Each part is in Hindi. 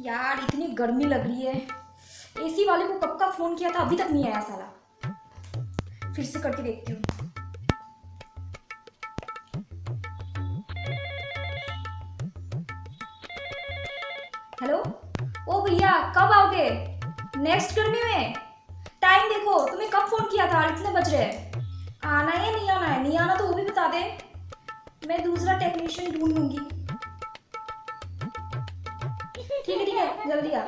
यार इतनी गर्मी लग रही है। एसी वाले को कब का फोन किया था, अभी तक नहीं आया साला। फिर से करके देखती हूँ। हेलो, ओ भैया कब आओगे नेक्स्ट गर्मी में? टाइम देखो, तुम्हें कब फोन किया था, इतने बज रहे हैं। आना है या नहीं आना है? नहीं आना तो वो भी बता दे, मैं दूसरा टेक्नीशियन ढूंढ लूंगी। ठीक है जल्दी आ।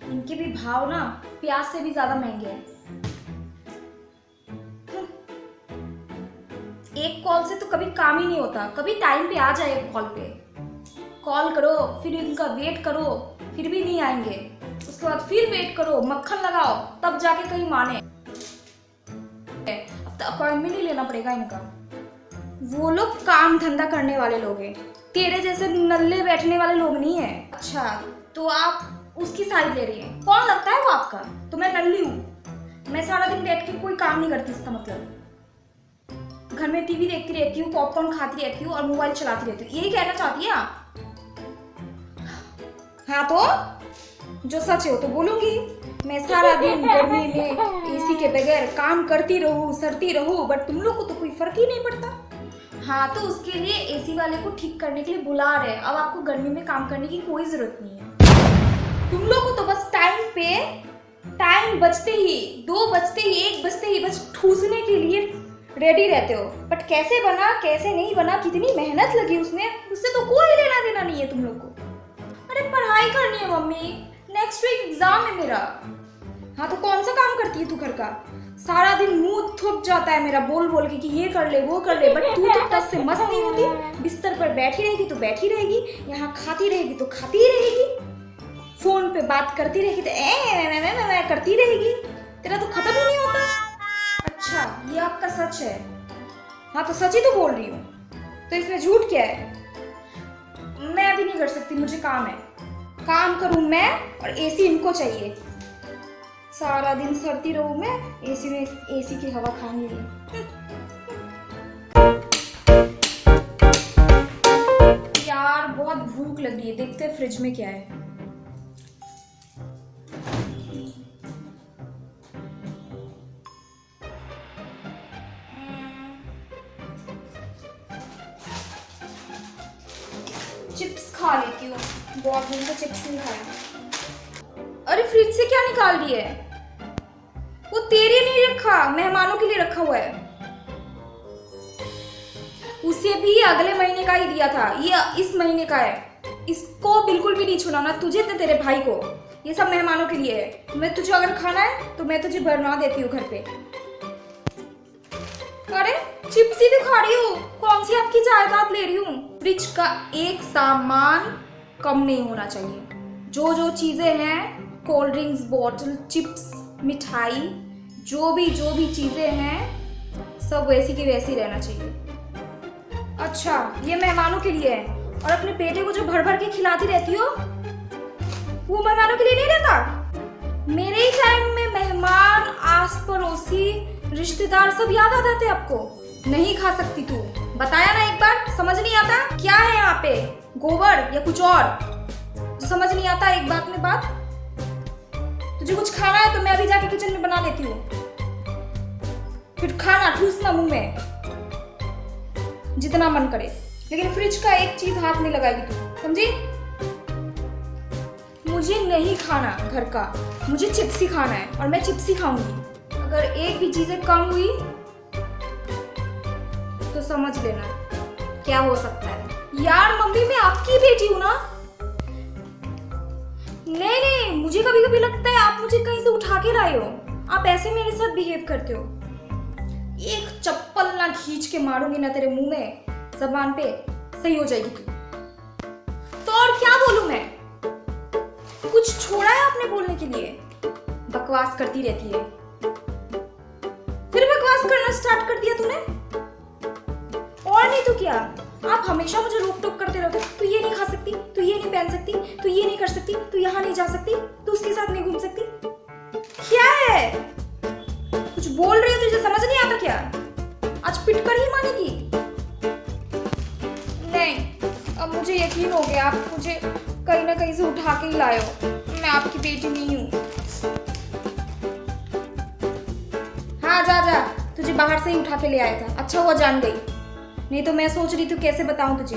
इनके भी भाव ना प्याज से भी ज्यादा महंगे हैं। एक कॉल से तो कभी काम ही नहीं होता, कभी टाइम पे आ जाए। एक कॉल पे कॉल करो, फिर इनका वेट करो, फिर भी नहीं आएंगे। उसके बाद फिर वेट करो, मक्खन लगाओ, तब जाके कहीं माने। अब तो अपॉइंटमेंट ही लेना पड़ेगा इनका। वो लोग काम धंधा करने वाले लोग हैं, तेरे जैसे नल्ले बैठने वाले लोग नहीं है। अच्छा तो आप उसकी साइड ले रही हैं। कौन लगता है वो आपका? तो मैं नल्ली हूँ? मैं सारा दिन बैठ के कोई काम नहीं करती, इसका मतलब घर में टीवी देखती रहती हूँ, पॉपकॉर्न खाती रहती हूँ और मोबाइल चलाती रहती हूँ, यही कहना चाहती है आप? हाँ तो जो सच है वो तो बोलूंगी। मैं सारा दिन गर्मी में एसी के बगैर काम करती रहूं, सरती रहूं, बट तुम लोग को तो कोई फर्क ही नहीं पड़ता। हाँ तो उसके लिए एसी वाले को ठीक करने के लिए बुला रहे। अब आपको गर्मी में काम करने की कोई जरूरत नहीं है। तुम लोग को तो बस टाइम बजते ही, 2 बजते ही, 1 बजते ही बस ठूसने के लिए रेडी रहते हो। बट कैसे बना, कैसे नहीं बना, कितनी मेहनत लगी उसमें, उससे तो कोई लेना देना नहीं है तुम लोग को। अरे पढ़ाई करनी है मम्मी, नेक्स्ट वीक एग्जाम है मेरा। हाँ तो कौन सा काम करती है तू घर का? सारा दिन मुंह थुक जाता है मेरा बोल बोल के कि ये कर ले वो कर ले, बट तू तो टस से मस्त नहीं होती। बिस्तर पर बैठी रहेगी तो बैठी रहेगी, यहाँ खाती रहेगी तो खाती ही रहेगी, फोन पे बात करती रहेगी तो ए करती रहेगी। तेरा तो खत्म ही नहीं होता। अच्छा ये आपका सच है? हाँ तो सच ही तो बोल रही हूँ, तो इसमें झूठ क्या है? मैं अभी नहीं कर सकती, मुझे काम है। काम करूं मैं और एसी इनको चाहिए। सारा दिन सरती रहूं मैं एसी में, एसी की हवा खानी है। यार बहुत भूख लग रही है, देखते हैं फ्रिज में क्या है। चिप्स खा लेती हूँ, बहुत दिन से चिप्स नहीं खाया। अरे फ्रिज से क्या निकाल रही है? वो तेरे लिए रखा, मेहमानों के लिए रखा हुआ है। उसे भी अगले महीने का ही दिया था, ये इस महीने का है। इसको बिल्कुल भी नहीं छूना, ना तुझे ना तेरे भाई को। ये सब मेहमानों के लिए है। मैं तुझे अगर खाना है तो मैं तुझे बना देती हूँ घर पे। अरे चिप्स ही दिखा रही हूँ, कौन सी आपकी जायदाद ले रही हूँ? फ्रिज का एक सामान कम नहीं होना चाहिए। जो जो चीजें हैं, कोल्ड ड्रिंक्स बोतल, चिप्स, मिठाई, जो भी चीजें हैं, सब वैसी की वैसी रहना चाहिए। अच्छा ये मेहमानों के लिए है, और अपने बेटे को जो भर भर के खिलाती रहती हो वो मेहमानों के लिए नहीं रहता? मेरे ही टाइम में मेहमान, आस पड़ोसी, रिश्तेदार सब याद आ जाते आपको। नहीं खा सकती तू, बताया ना एक बार? समझ नहीं आता क्या है यहाँ पे, गोबर या कुछ और जो समझ नहीं आता? एक बात में बात, तुझे कुछ खाना है तो मैं अभी जाके किचन में बना लेती हूँ, फिर खाना ठूसना मुंह में जितना मन करे, लेकिन फ्रिज का एक चीज हाथ नहीं लगाएगी तू, समझी? मुझे नहीं खाना घर का, मुझे चिप्स ही खाना है और मैं चिप्स ही खाऊंगी। अगर एक भी चीजें कम हुई तो समझ लेना क्या हो सकता है। यार मम्मी मैं आपकी बेटी हूं ना। नहीं मुझे कभी कभी लगता है आप मुझे कहीं से उठा के लाए हो, आप ऐसे मेरे साथ बिहेव करते हो। एक चप्पल ना खींच के मारूंगी ना तेरे मुंह में, जबान पे, सही हो जाएगी तू। तो और क्या बोलूं मैं? कुछ छोड़ा है आपने बोलने के लिए? बकवास करती रहती है, फिर बकवास करना स्टार्ट कर दिया तूने। और नहीं तो क्या, आप हमेशा मुझे रोक टोक करते रहते। तू ये नहीं खा सकती, तू ये नहीं पहन सकती, तू ये नहीं कर सकती, तू यहाँ नहीं जा सकती, तू उसके साथ नहीं घूम सकती। क्या है, कुछ बोल रही हो, तुझे समझ नहीं आता क्या? आज पिट कर ही मानेगी? नहीं अब मुझे मुझे यकीन हो गया, आप मुझे कहीं ना कहीं से उठा के ही लाए हो। मैं आपकी बेटी नहीं हूँ। हाँ जा जा, तुझे बाहर से ही उठा के ले आया था। अच्छा हुआ जान गई, नहीं तो मैं सोच रही थी कैसे बताऊं तुझे।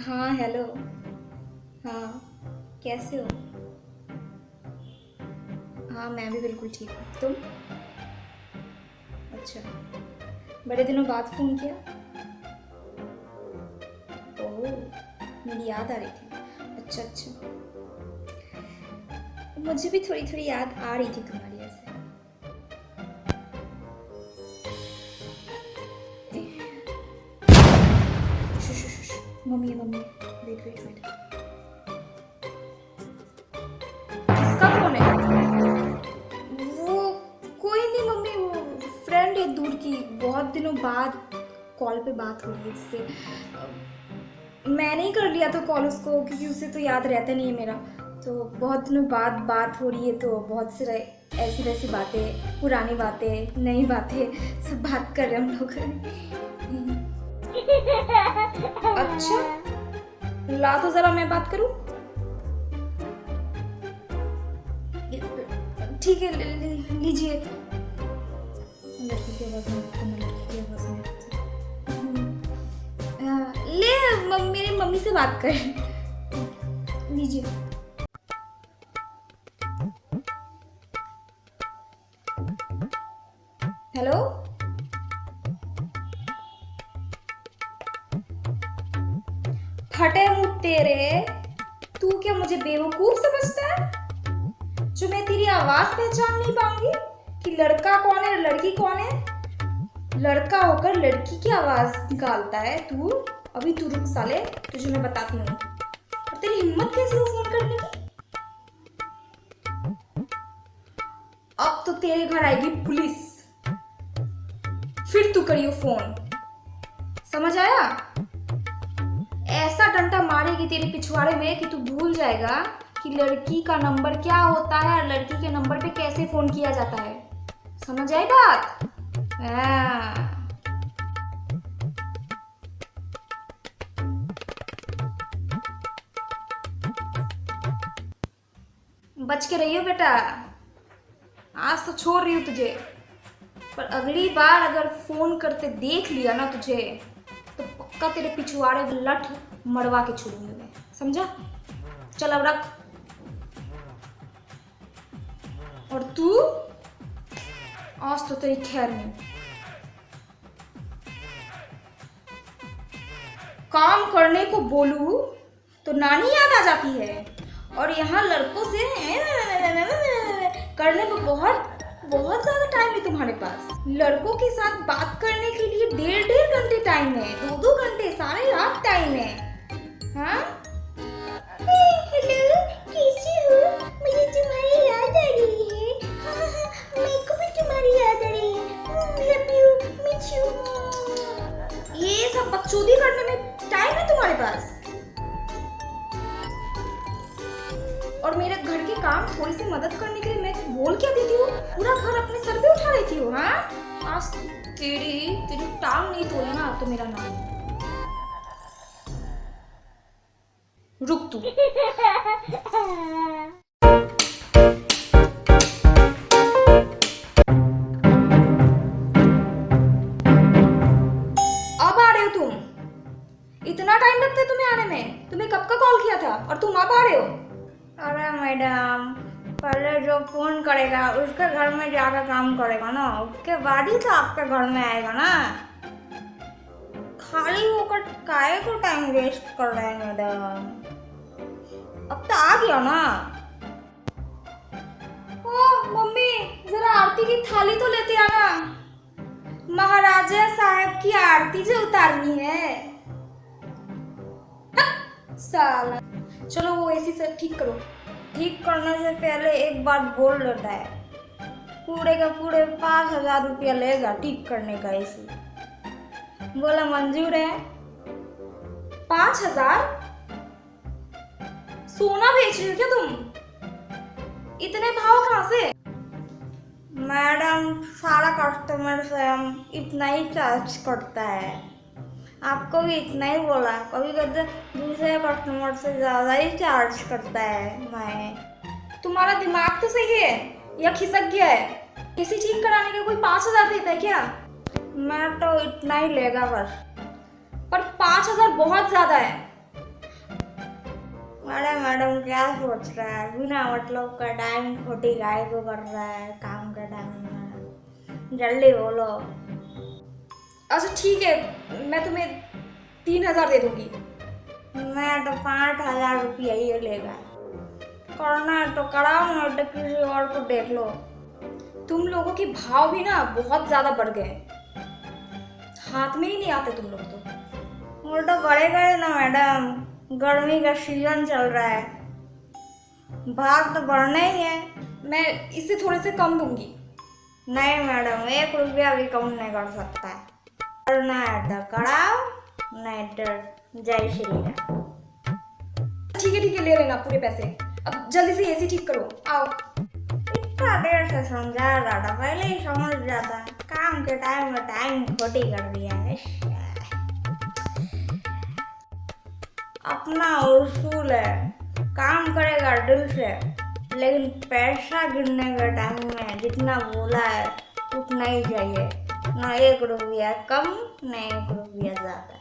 हाँ हेलो। हाँ कैसे हो? हाँ मैं भी बिल्कुल ठीक हूँ। तुम? अच्छा, बड़े दिनों बाद फोन किया। ओह, मेरी याद आ रही थी। अच्छा अच्छा, मुझे भी थोड़ी थोड़ी याद आ रही थी तुम्हारी ऐसे। Mummy mummy, wait wait wait, किसका फोन है? वो कोई नहीं मम्मी, वो फ्रेंड है दूर की, बहुत दिनों बाद कॉल पे बात हो रही है उससे। मैंने ही कर लिया था कॉल उसको, क्योंकि उसे तो याद रहता नहीं है मेरा। तो बहुत दिनों बाद बात हो रही है, तो बहुत से ऐसी वैसी बातें, पुरानी बातें, नई बातें, सब बात कर रहे हैं हम लोग। अच्छा, ला तो जरा मैं बात करूं। ठीक है, लीजिए। लड़की की आवाज में, लड़की की आवाज में। ले मेरी मम्मी से बात कर लीजिए। हेलो, फटे मुंह तेरे, तू क्या मुझे बेवकूफ समझता है जो मैं तेरी आवाज पहचान नहीं पाऊंगी कि लड़का कौन है लड़की कौन है? लड़का होकर लड़की की आवाज निकालता है तू। अभी तू रुक साले, तुझे मैं बताती हूँ। और तेरी हिम्मत कैसे हुई फोन करने की? अब तो तेरे घर आएगी पुलिस, फिर तू करियो फोन, समझ आया? ऐसा डंडा मारेगी तेरे पिछवाड़े में कि तू भूल जाएगा कि लड़की का नंबर क्या होता है और लड़की के नंबर पे कैसे फोन किया जाता है। समझ आई बात? बच के रहियो बेटा, आज तो छोड़ रही हूँ तुझे, पर अगली बार अगर फोन करते देख लिया ना तुझे, तो पक्का तेरे पिछवाड़े लठ मरवा के छोड़ूंगी मैं, समझा? चल अब रख। और तू, आज तो तेरी खैर नहीं। काम करने को बोलूं तो नानी याद आ जाती है, और यहाँ लड़कों से करने में बहुत ज्यादा टाइम है तुम्हारे पास। लड़कों के साथ बात करने के लिए 1.5 घंटे टाइम है, 2 घंटे, सारी रात टाइम है। हाँ? हेलो, कैसी हो? मुझे तुम्हारी याद आ रही है। हाँ, मेरे को भी तुम्हारी याद आ रही है। Love you, miss you. ये सब बकचोदी करने में टाइम है तुम्हारे पास? और मेरे घर के काम थोड़ी सी मदद करने के लिए मैं बोल क्या देती हूँ? पूरा घर अपने सर पे उठा लेती हूँ। हाँ, आज तेरी टांग नहीं तोड़ी ना तो मेरा नाम। रुक तू। अब आ रहे हो तुम? इतना टाइम लगता है तुम्हें आने में? तुम्हें कब का कॉल किया था और तुम अब आ रहे हो? अरे मैडम, पहले जो फोन करेगा उसके घर में जाकर काम करेगा ना, उसके बाद ही तो आपके घर में आएगा ना। खाली होकर काहे को टाइम वेस्ट कर रहे हैं मैडम? अब तो आ गया ना। ओ मम्मी, जरा आरती की थाली तो लेते आना, महाराजा साहब की आरती जो उतारनी है। साला, चलो वो एसी से ठीक करो। ठीक करने से पहले एक बार बोल लेता है, पूरे का पूरे 5,000 रुपया लेगा ठीक करने का एसी। बोला मंजूर है? 5,000? सोना बेच रही हो क्या तुम? इतने भाव कहाँ से? मैडम सारा कस्टमर से हम इतना ही चार्ज करता है, आपको भी इतना ही बोला, कभी कभी दूसरे कस्टमर से ज़्यादा ही चार्ज करता है। मैं तुम्हारा दिमाग तो सही है या खिसक गया है? किसी ठीक कराने का कोई 5,000 देता है क्या? मैं तो इतना ही लेगा बस। पर 5,000 बहुत ज़्यादा है। मैडम क्या सोच रहा है, बिना मतलब का टाइम खोटी गाय को कर रहा है काम का टाइम में, जल्दी बोलो। अच्छा ठीक है, मैं तुम्हें 3,000 दे दूंगी। मैं तो 5,000 रुपया ही लेगा, करना है तो कराओ, ना तो किसी और को देख लो। तुम लोगों के भाव भी ना बहुत ज्यादा बढ़ गए, हाथ में ही नहीं आते तुम लोग तो। वो तो बढ़ेगा ही ना मैडम, गर्मी का सीजन चल रहा है, भाव तो बढ़ना ही है। मैं इससे थोड़े से कम दूंगी। नहीं मैडम, 1 रुपया भी कम नहीं कर सकता, करना है तो कराओ, नहीं तो जय श्री राम। ठीक है ले लेना पूरे पैसे, अब जल्दी से एसी ठीक करो, आओ। इतना देर से समझा रहा था, पहले ही समझ जाता, काम के टाइम में टाइम खोटी कर दिया है। अपना उसूल है, काम करेगा दिल से, लेकिन पैसा गिनने के टाइम में जितना बोला है उतना ही चाहिए, ना 1 रुपया कम ना 1 रुपया ज्यादा।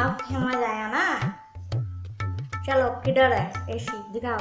आप समझ आया ना? चलो किधर है एसी, दिखाओ।